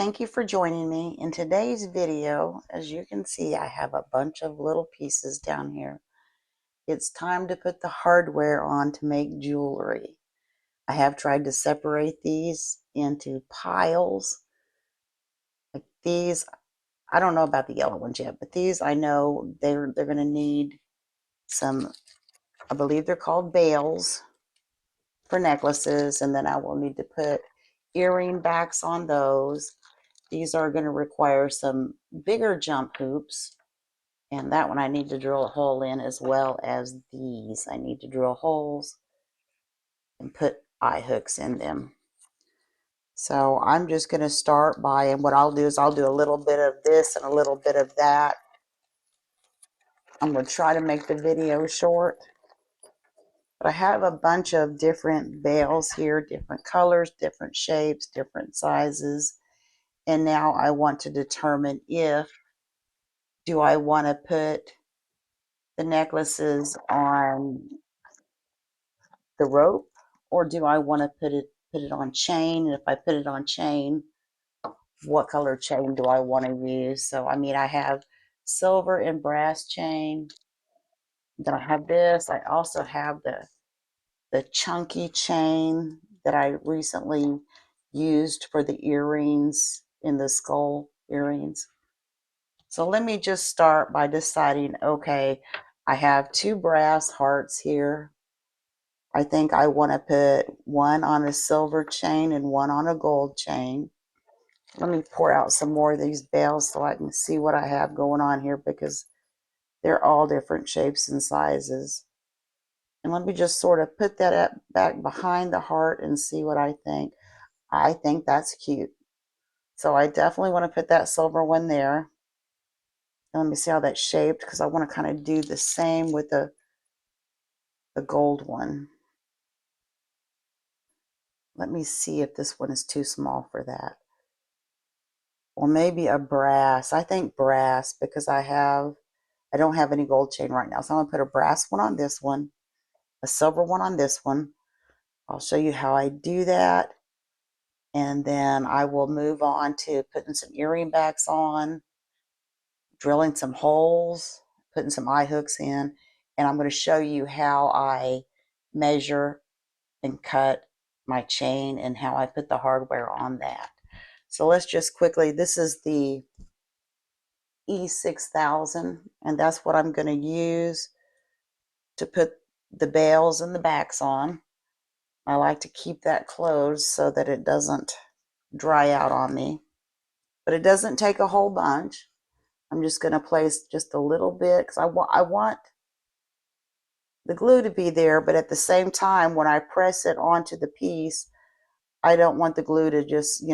Thank you for joining me. In today's video, as you can see, I have a bunch of little pieces down here. It's time to put the hardware on to make jewelry. I have tried to separate these into piles. Like these, I don't know about the yellow ones yet, but these I know they're going to need some, I believe they're called bales for necklaces, and then I will need to put earring backs on those. These are going to require some bigger jump hoops, and that one I need to drill a hole in, as well as these. I need to drill holes and put eye hooks in them. So I'm just going to start by, and what I'll do is I'll do a little bit of this and a little bit of that. I'm going to try to make the video short. But I have a bunch of different bales here, different colors, different shapes, different sizes. And now I want to determine if, do I want to put the necklaces on the rope, or do I want to put it on chain? And if I put it on chain, what color chain do I want to use? So I mean, I have silver and brass chain. Then I have this. I also have the chunky chain that I recently used for the earrings in the skull earrings. So let me just start by deciding, okay, I have two brass hearts here. I think I want to put one on a silver chain and one on a gold chain. Let me pour out some more of these bales so I can see what I have going on here, because they're all different shapes and sizes. And let me just sort of put that up back behind the heart and see what I think. I think that's cute. So I definitely want to put that silver one there. And let me see how that's shaped, because I want to kind of do the same with the gold one. Let me see if this one is too small for that. Or maybe a brass. I think brass, because I don't have any gold chain right now. So I'm going to put a brass one on this one, a silver one on this one. I'll show you how I do that. And then I will move on to putting some earring backs on, drilling some holes, putting some eye hooks in. And I'm going to show you how I measure and cut my chain and how I put the hardware on that. So let's just quickly, this is the E6000, and that's what I'm going to use to put the bales and the backs on. I like to keep that closed so that it doesn't dry out on me, but it doesn't take a whole bunch. I'm just going to place just a little bit, because I want the glue to be there, but at the same time, when I press it onto the piece, I don't want the glue to just,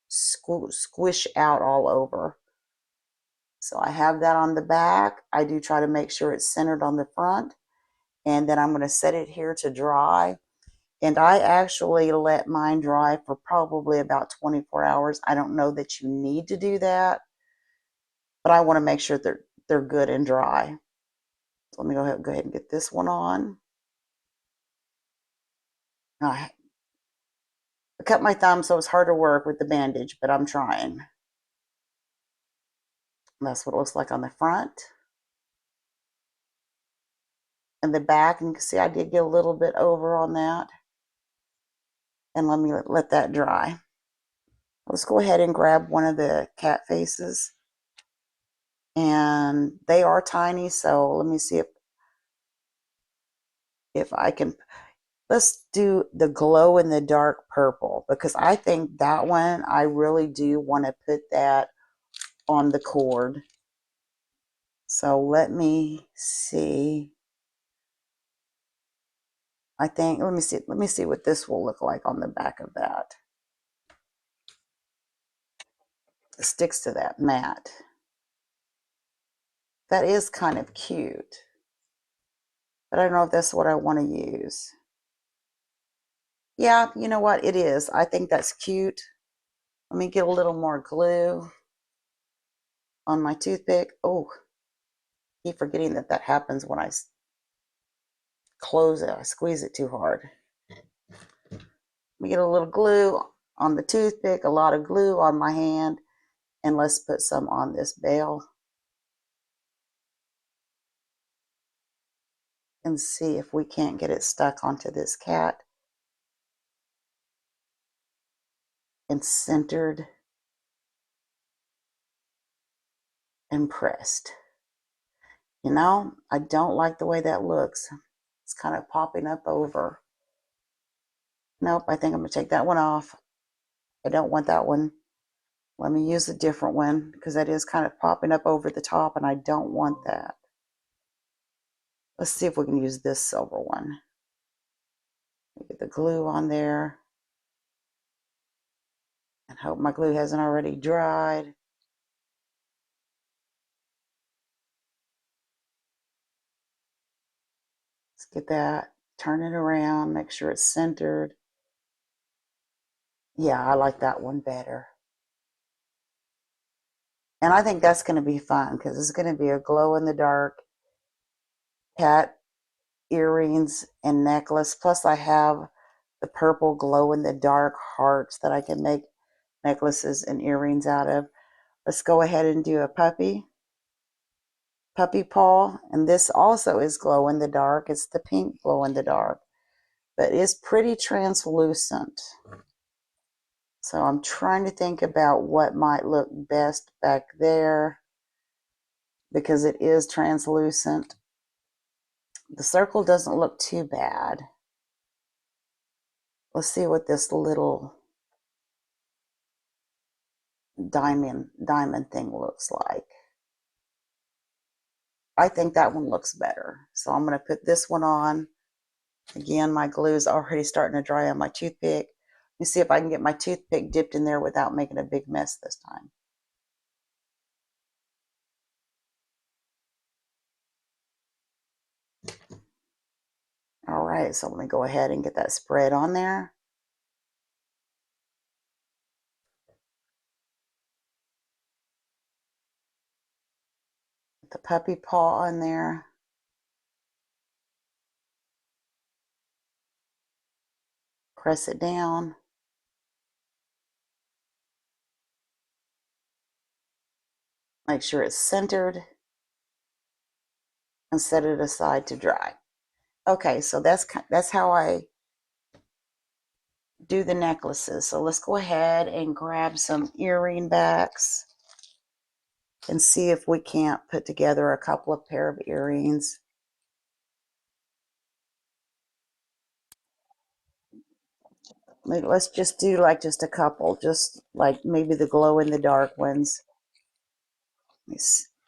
squish out all over. So I have that on the back. I do try to make sure it's centered on the front. And then I'm going to set it here to dry. And I actually let mine dry for probably about 24 hours. I don't know that you need to do that, but I want to make sure they're good and dry. So let me go ahead and get this one on. I cut my thumb, so it's hard to work with the bandage, but I'm trying. That's what it looks like on the front. And the back, and you can see I did get a little bit over on that. And let me let that dry. Let's go ahead and grab one of the cat faces. And they are tiny, so let me see if I can. Let's do the glow in the dark purple, because I think that one, I really do want to put that on the cord. So let me see. I think, let me see what this will look like on the back of that. It sticks to that mat. That is kind of cute, but I don't know if that's what I want to use. Yeah, you know what? It is. I think that's cute. Let me get a little more glue on my toothpick. Oh, I keep forgetting that happens when I close it. I squeeze it too hard. Let me get a little glue on the toothpick, a lot of glue on my hand, and let's put some on this bale and see if we can't get it stuck onto this cat and centered and pressed. You know, I don't like the way that looks. It's kind of popping up over. Nope, I think I'm going to take that one off. I don't want that one. Let me use a different one because that is kind of popping up over the top and I don't want that. Let's see if we can use this silver one. Get the glue on there and hope my glue hasn't already dried. Let's get that, turn it around, make sure it's centered. Yeah, I like that one better. And I think that's going to be fun because it's going to be a glow in the dark cat earrings and necklace. Plus I have the purple glow in the dark hearts that I can make necklaces and earrings out of. Let's go ahead and do a puppy paw. And this also is glow in the dark. It's the pink glow in the dark, but it's pretty translucent. So I'm trying to think about what might look best back there because it is translucent. The circle doesn't look too bad. Let's see what this little diamond thing looks like. I think that one looks better. So I'm going to put this one on. Again, my glue is already starting to dry on my toothpick. Let me see if I can get my toothpick dipped in there without making a big mess this time. All right, so let me go ahead and get that spread on there. Put the puppy paw on there. Press it down. Make sure it's centered and set it aside to dry. Okay, so that's how I do the necklaces. So let's go ahead and grab some earring backs and see if we can't put together a couple of pair of earrings. Let's just do like just a couple, just like maybe the glow in the dark ones. Let me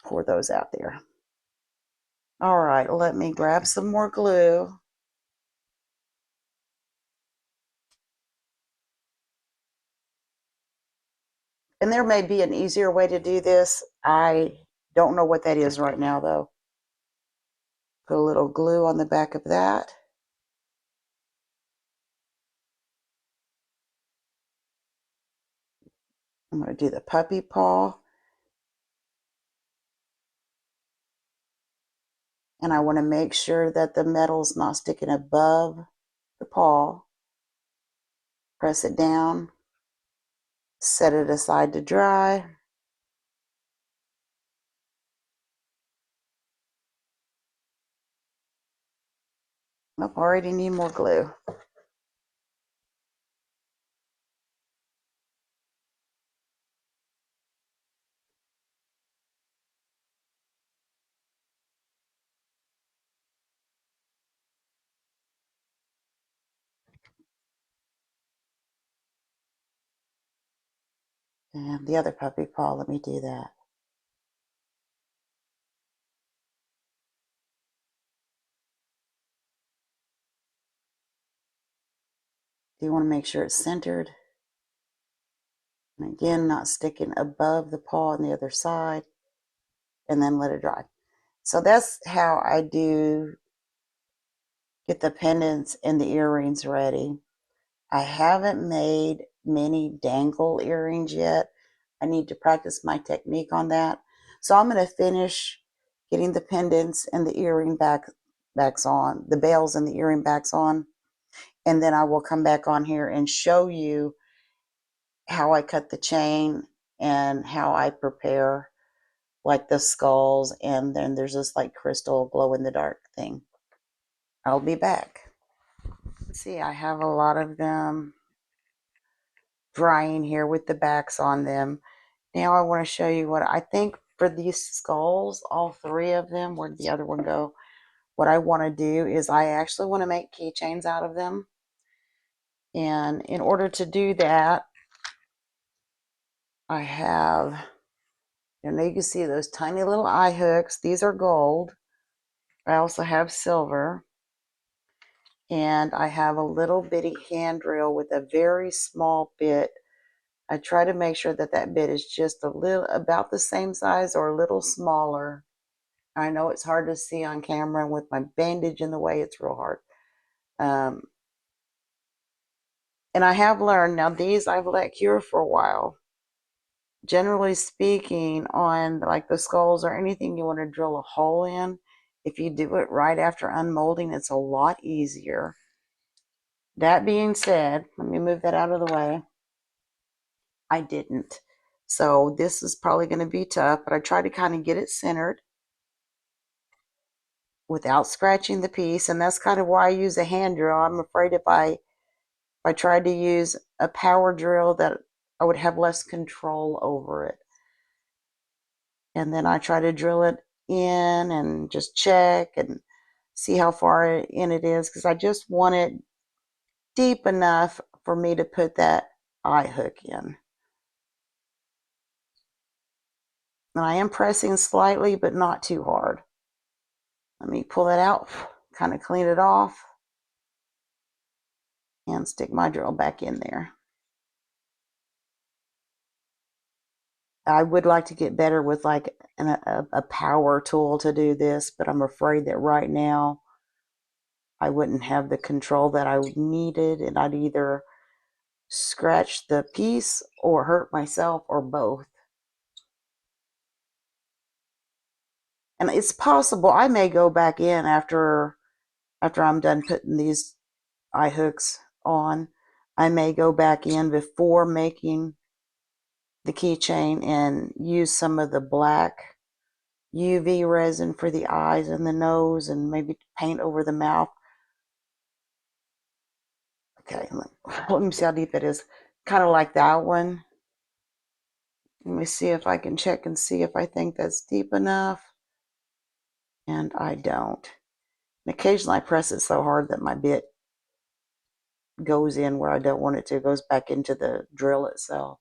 pour those out there. All right, let me grab some more glue. And there may be an easier way to do this. I don't know what that is right now though. Put a little glue on the back of that. I'm going to do the puppy paw. And I want to make sure that the metal's not sticking above the paw. Press it down. Set it aside to dry. Nope, already need more glue. And the other puppy paw, let me do that. You want to make sure it's centered. And again, not sticking above the paw on the other side. And then let it dry. So that's how I do get the pendants and the earrings ready. I haven't made many dangle earrings yet. I need to practice my technique on that. So I'm going to finish getting the pendants and the earring backs on, the bells and the earring backs on. And then I will come back on here and show you how I cut the chain and how I prepare like the skulls, and then there's this like crystal glow in the dark thing. I'll be back. Let's see, I have a lot of them drying here with the backs on them. Now I want to show you what I think for these skulls, all three of them. Where'd the other one go? What I want to do is I actually want to make keychains out of them. And in order to do that, I have, you can see those tiny little eye hooks. These are gold. I also have silver. And I have a little bitty hand drill with a very small bit. I try to make sure that that bit is just a little, about the same size or a little smaller. I know it's hard to see on camera, and with my bandage in the way, it's real hard. And I have learned, now these I've let cure for a while. Generally speaking, on like the skulls or anything you want to drill a hole in, if you do it right after unmolding, it's a lot easier. That being said, let me move that out of the way. I didn't. So this is probably going to be tough, but I try to kind of get it centered without scratching the piece. And that's kind of why I use a hand drill. I'm afraid if I tried to use a power drill, that I would have less control over it. And then I try to drill it in and just check and see how far in it is, because I just want it deep enough for me to put that eye hook in. And I am pressing slightly, but not too hard. Let me pull that out, kind of clean it off, and stick my drill back in there. I would like to get better with like a power tool to do this, but I'm afraid that right now I wouldn't have the control that I needed, and I'd either scratch the piece or hurt myself or both. And it's possible I may go back in after I'm done putting these eye hooks on. I may go back in before making the keychain and use some of the black UV resin for the eyes and the nose, and maybe paint over the mouth. Okay, let me see how deep it is. Kind of like that one. Let me see if I can check and see if I think that's deep enough. And I don't. And occasionally I press it so hard that my bit goes in where I don't want it to. It goes back into the drill itself.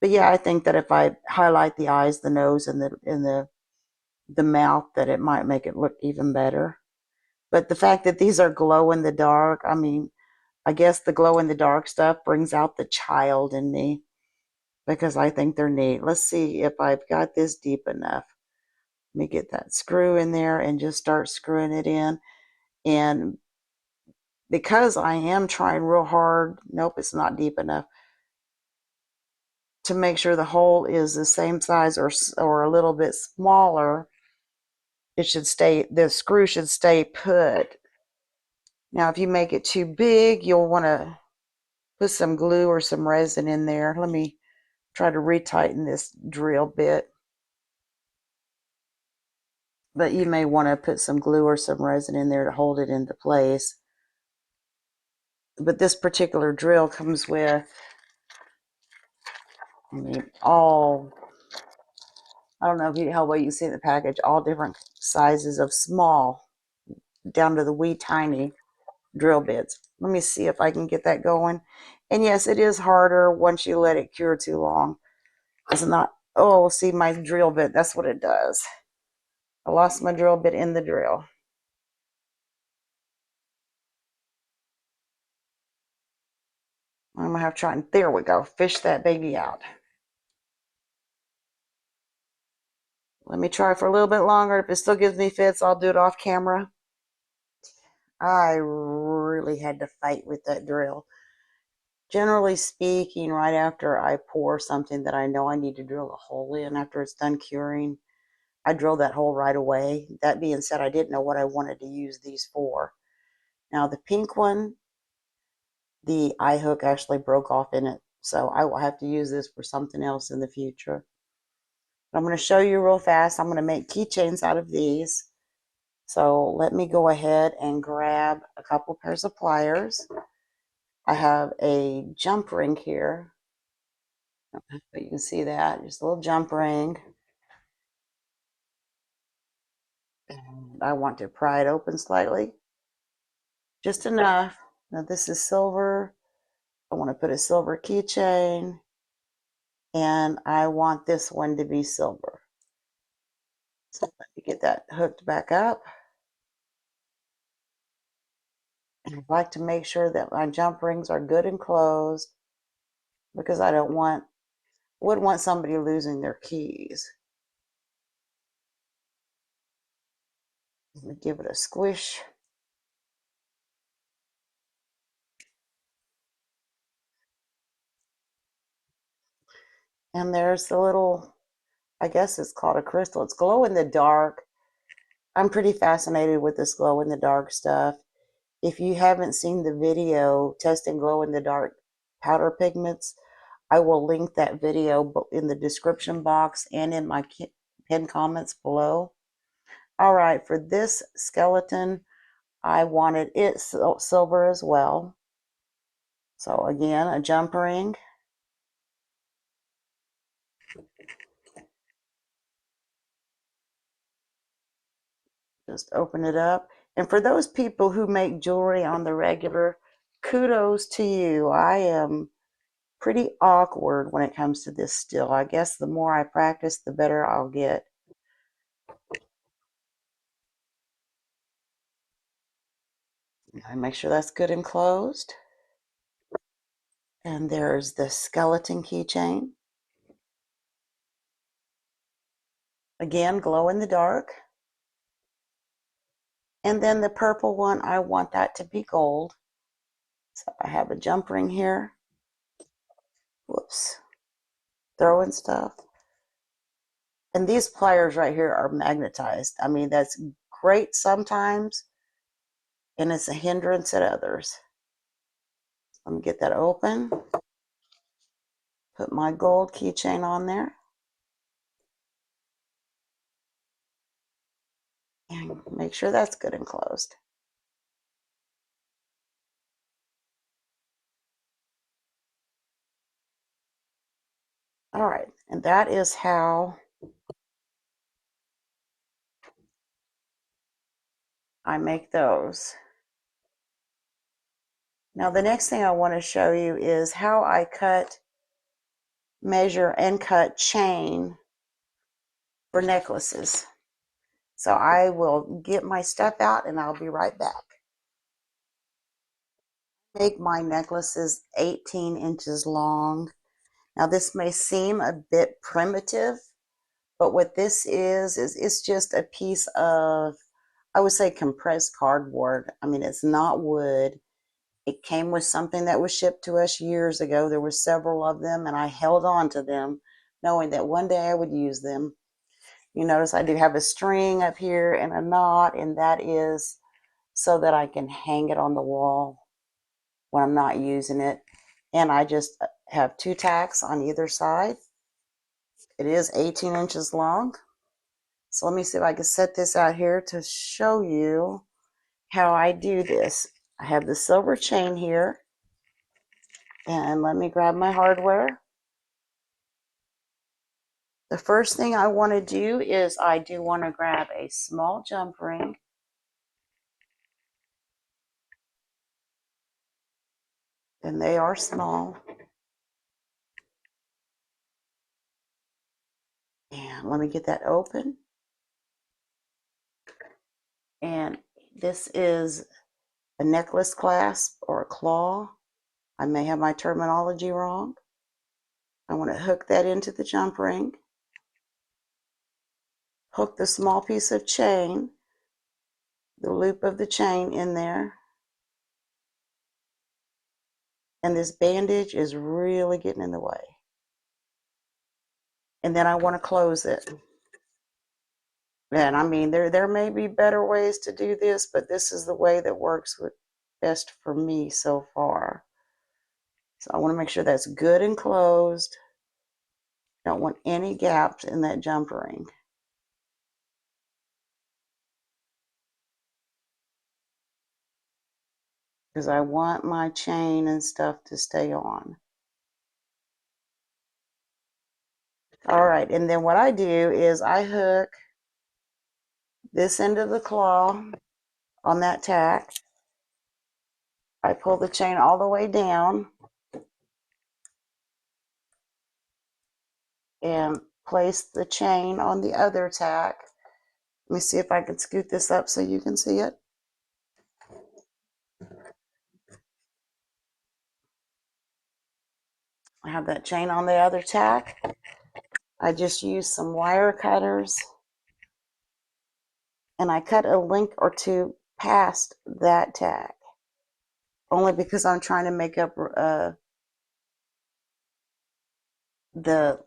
But yeah, I think that if I highlight the eyes, the nose, and the mouth, that it might make it look even better. But the fact that these are glow in the dark, I mean, I guess the glow in the dark stuff brings out the child in me, because I think they're neat. Let's see if I've got this deep enough. Let me get that screw in there and just start screwing it in. And because I am trying real hard, nope, it's not deep enough, to make sure the hole is the same size or a little bit smaller, it should stay, the screw should stay put. Now, if you make it too big, you'll want to put some glue or some resin in there. Let me try to retighten this drill bit. But you may want to put some glue or some resin in there to hold it into place. But this particular drill comes with, I mean, all, I don't know how well you can see in the package, all different sizes of small, down to the wee tiny drill bits. Let me see if I can get that going. And yes, it is harder once you let it cure too long. It's not, oh, see my drill bit, that's what it does. I lost my drill bit in the drill. I'm gonna have to try and, there we go, fish that baby out. Let me try for a little bit longer. If it still gives me fits, I'll do it off camera. I really had to fight with that drill. Generally speaking, right after I pour something that I know I need to drill a hole in after it's done curing, I drill that hole right away. That being said, I didn't know what I wanted to use these for. Now the pink one, the eye hook actually broke off in it So I will have to use this for something else in the future. I'm going to show you real fast. I'm going to make keychains out of these. So let me go ahead and grab a couple pairs of pliers. I have a jump ring here. But you can see that, just a little jump ring. And I want to pry it open slightly, just enough. Now this is silver. I want to put a silver keychain, and I want this one to be silver. So let me get that hooked back up. And I'd like to make sure that my jump rings are good and closed, because I wouldn't want somebody losing their keys. Let me give it a squish. And there's the little, I guess it's called a crystal. It's glow in the dark. I'm pretty fascinated with this glow in the dark stuff. If you haven't seen the video testing glow in the dark powder pigments, I will link that video in the description box and in my pinned comments below. All right, for this skeleton, I wanted it silver as well. So again, a jump ring. Just open it up. And for those people who make jewelry on the regular, kudos to you. I am pretty awkward when it comes to this still. I guess the more I practice, the better I'll get. I make sure that's good and closed. And there's the skeleton keychain. Again, glow in the dark. And then the purple one, I want that to be gold. So I have a jump ring here. Whoops. Throwing stuff. And these pliers right here are magnetized. I mean, that's great sometimes, and it's a hindrance at others. Let me get that open. Put my gold keychain on there. And make sure that's good and closed. All right, and that is how I make those. Now the next thing I want to show you is how I measure and cut chain for necklaces. So I will get my stuff out and I'll be right back. Make my necklaces 18 inches long. Now this may seem a bit primitive, but what this is it's just a piece of, I would say, compressed cardboard. I mean, it's not wood. It came with something that was shipped to us years ago. There were several of them, and I held on to them, knowing that one day I would use them. You notice I do have a string up here and a knot, and that is so that I can hang it on the wall when I'm not using it. And I just have 2 tacks on either side. It is 18 inches long. So let me see if I can set this out here to show you how I do this. I have the silver chain here, and let me grab my hardware. The first thing I want to do is I do want to grab a small jump ring. And they are small. And let me get that open. And this is a necklace clasp or a claw. I may have my terminology wrong. I want to hook that into the jump ring. Hook the small piece of chain, the loop of the chain in there. And this bandage is really getting in the way. And then I want to close it. And I mean, there may be better ways to do this, but this is the way that works best for me so far. So I want to make sure that's good and closed. Don't want any gaps in that jump ring. Because I want my chain and stuff to stay on. All right, and then what I do is I hook this end of the claw on that tack. I pull the chain all the way down and place the chain on the other tack. Let me see if I can scoot this up so you can see it. I have that chain on the other tack. I just use some wire cutters and I cut a link or two past that tack, only because I'm trying to make up the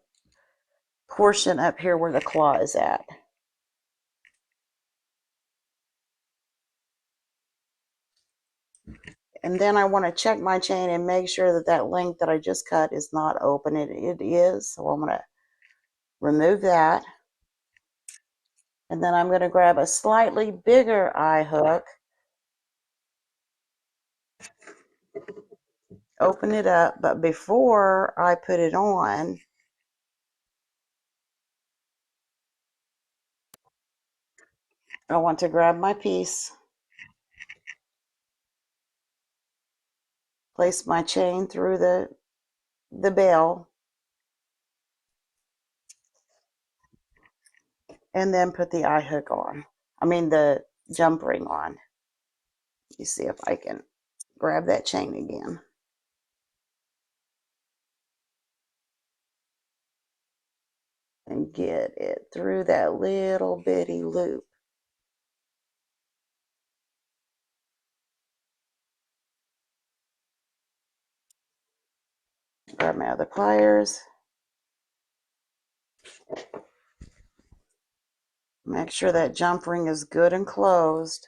portion up here where the claw is at. And then I want to check my chain and make sure that that link that I just cut is not open. It is, so I'm going to remove that. And then I'm going to grab a slightly bigger eye hook, open it up, but before I put it on, I want to grab my piece, place my chain through the bell, and then put the eye hook on. I mean the jump ring on. You see if I can grab that chain again. And get it through that little bitty loop. Grab my other pliers. Make sure that jump ring is good and closed.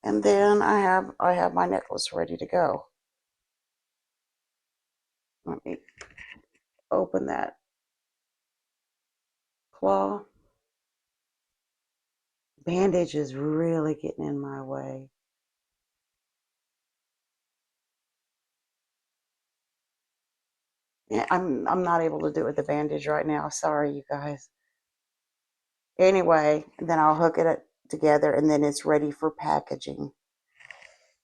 And then I have my necklace ready to go. Let me open that claw. Bandage is really getting in my way. Yeah, I'm not able to do it with the bandage right now. Sorry, you guys. Anyway, then I'll hook it together and then it's ready for packaging.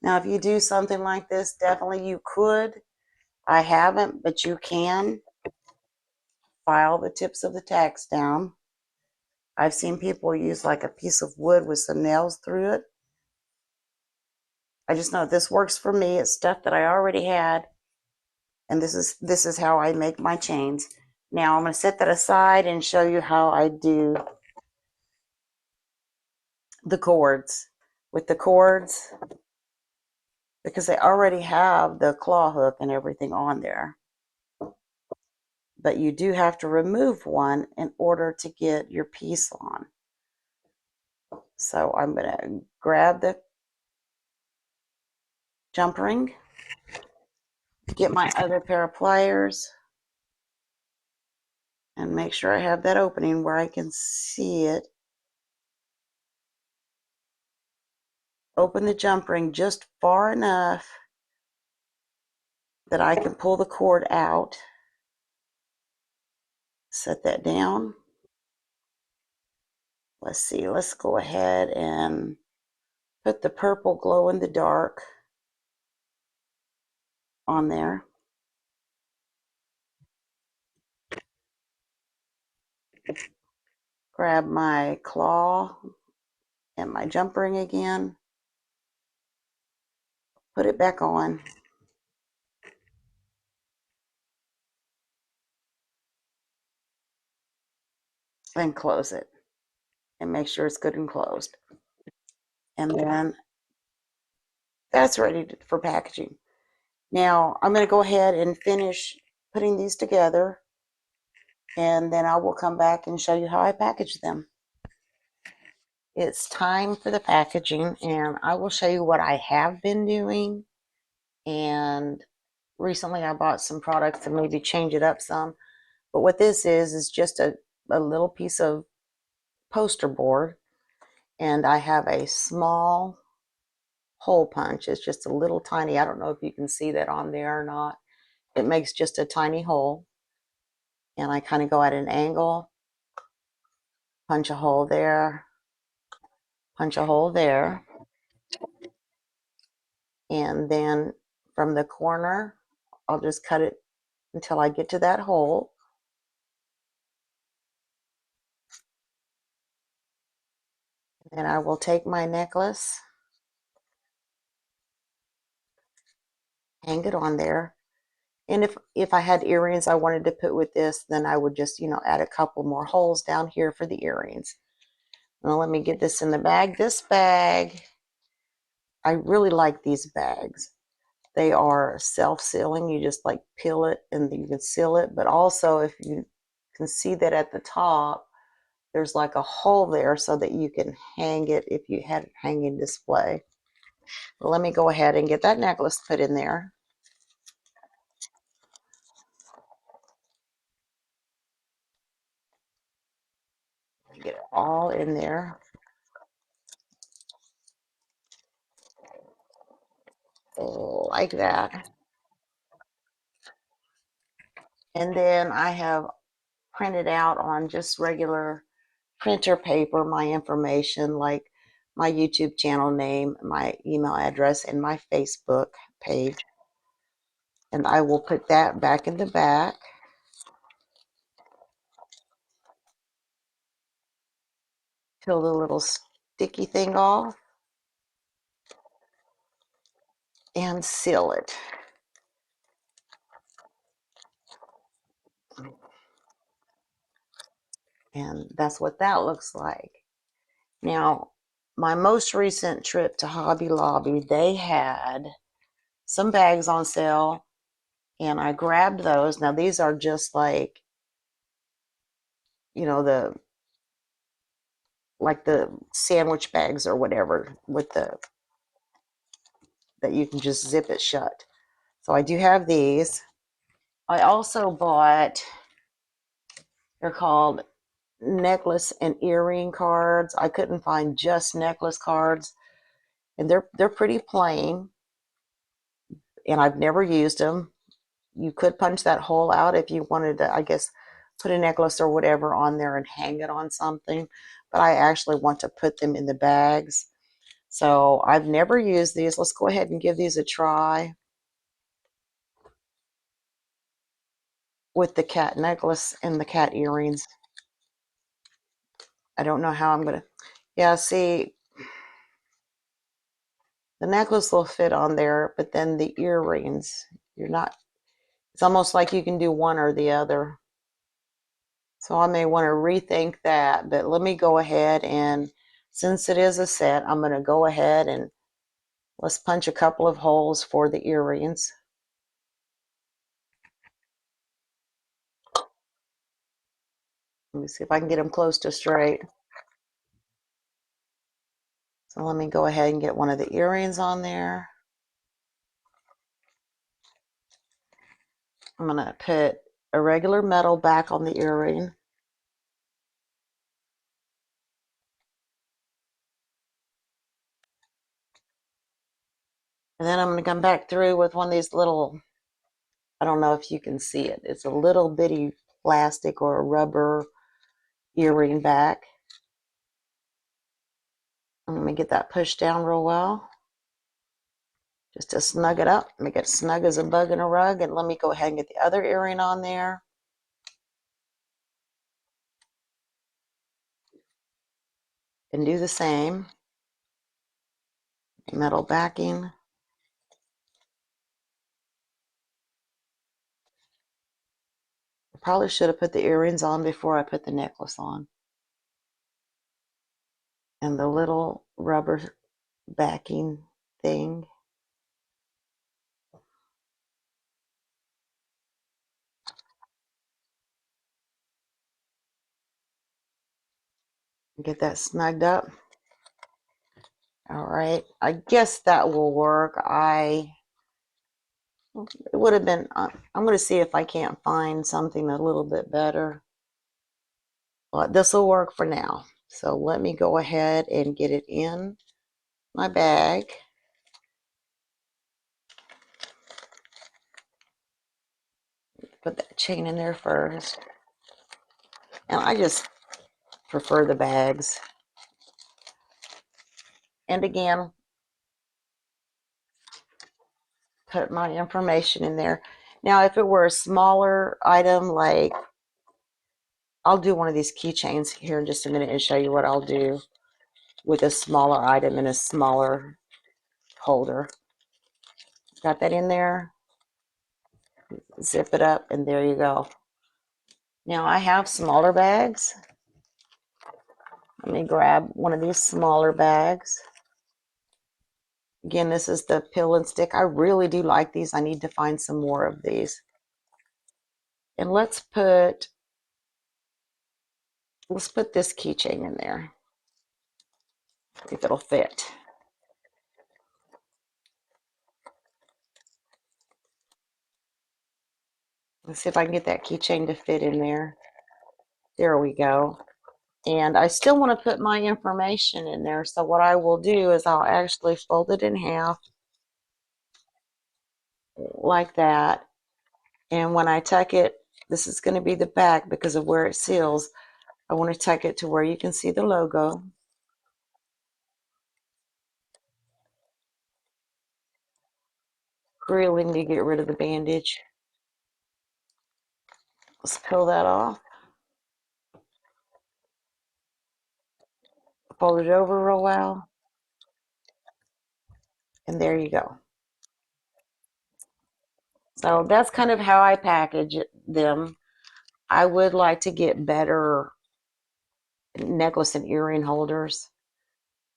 Now, if you do something like this, definitely you could. I haven't, but you can file the tips of the tacks down. I've seen people use like a piece of wood with some nails through it. I just know this works for me. It's stuff that I already had, and this is how I make my chains. Now I'm going to set that aside and show you how I do the cords. With the cords, because they already have the claw hook and everything on there, but you do have to remove one in order to get your piece on. So I'm going to grab the jump ring, get my other pair of pliers, and make sure I have that opening where I can see it. Open the jump ring just far enough that I can pull the cord out. Set that down. Let's see, let's go ahead and put the purple glow in the dark on there. Grab my claw and my jump ring again. Put it back on. Then close it. And make sure it's good and closed. And then that's ready for packaging. Now I'm going to go ahead and finish putting these together, and then I will come back and show you how I package them. It's time for the packaging, and I will show you what I have been doing. And recently I bought some products to maybe change it up some. But what this is just a little piece of poster board, and I have a small hole punch. It's just a little tiny, I don't know if you can see that on there or not. It makes just a tiny hole, and I kind of go at an angle, punch a hole there, punch a hole there, and then from the corner I'll just cut it until I get to that hole. And I will take my necklace, hang it on there. And if I had earrings I wanted to put with this, then I would just, add a couple more holes down here for the earrings. Now let me get this in the bag. This bag, I really like these bags. They are self-sealing. You just like peel it and you can seal it. But also, if you can see that at the top, there's like a hole there so that you can hang it if you had it hanging display. Well, let me go ahead and get that necklace put in there. Get it all in there. Like that. And then I have printed out on just regular printer paper my information, like my YouTube channel name, my email address, and my Facebook page. And I will put that back in the back. Peel the little sticky thing off and seal it. And that's what that looks like. Now, my most recent trip to Hobby Lobby, they had some bags on sale, and I grabbed those. Now, these are just like, the sandwich bags or whatever with the that you can just zip it shut. So I do have these. I also bought, they're called necklace and earring cards. I couldn't find just necklace cards, and they're pretty plain, and I've never used them. You could punch that hole out if you wanted to, I guess, put a necklace or whatever on there and hang it on something, but I actually want to put them in the bags. So I've never used these. Let's go ahead and give these a try with the cat necklace and the cat earrings. I don't know how I'm gonna, yeah, see, the necklace will fit on there, but then the earrings, you're not, it's almost like you can do one or the other. So I may want to rethink that, but let me go ahead and, since it is a set, I'm going to go ahead and let's punch a couple of holes for the earrings. Let me see if I can get them close to straight. So let me go ahead and get one of the earrings on there. I'm going to put a regular metal back on the earring. And then I'm going to come back through with one of these little, I don't know if you can see it. It's a little bitty plastic or a rubber earring back. I'm going to get that pushed down real well, just to snug it up, make it snug as a bug in a rug. And let me go ahead and get the other earring on there. And do the same. Metal backing. I probably should have put the earrings on before I put the necklace on. And the little rubber backing thing. Get that snugged up. All right, I guess that will work. It would have been, I'm going to see if I can't find something a little bit better. But this will work for now. So let me go ahead and get it in my bag. Put that chain in there first. And I just prefer the bags. And again, put my information in there. Now, if it were a smaller item, like I'll do one of these keychains here in just a minute and show you what I'll do with a smaller item in a smaller holder. Got that in there. Zip it up, and there you go. Now I have smaller bags. Let me grab one of these smaller bags. Again, this is the pill and stick. I really do like these. I need to find some more of these. And let's put this keychain in there. If it'll fit. Let's see if I can get that keychain to fit in there. There we go. And I still want to put my information in there. So what I will do is I'll actually fold it in half like that. And when I tuck it, this is going to be the back because of where it seals. I want to tuck it to where you can see the logo. Really need to get rid of the bandage. Let's peel that off. Fold it over real well. And there you go. So that's kind of how I package them. I would like to get better necklace and earring holders,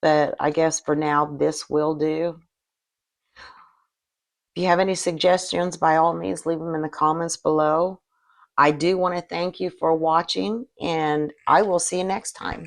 but I guess for now this will do. If you have any suggestions, by all means leave them in the comments below. I do want to thank you for watching, and I will see you next time.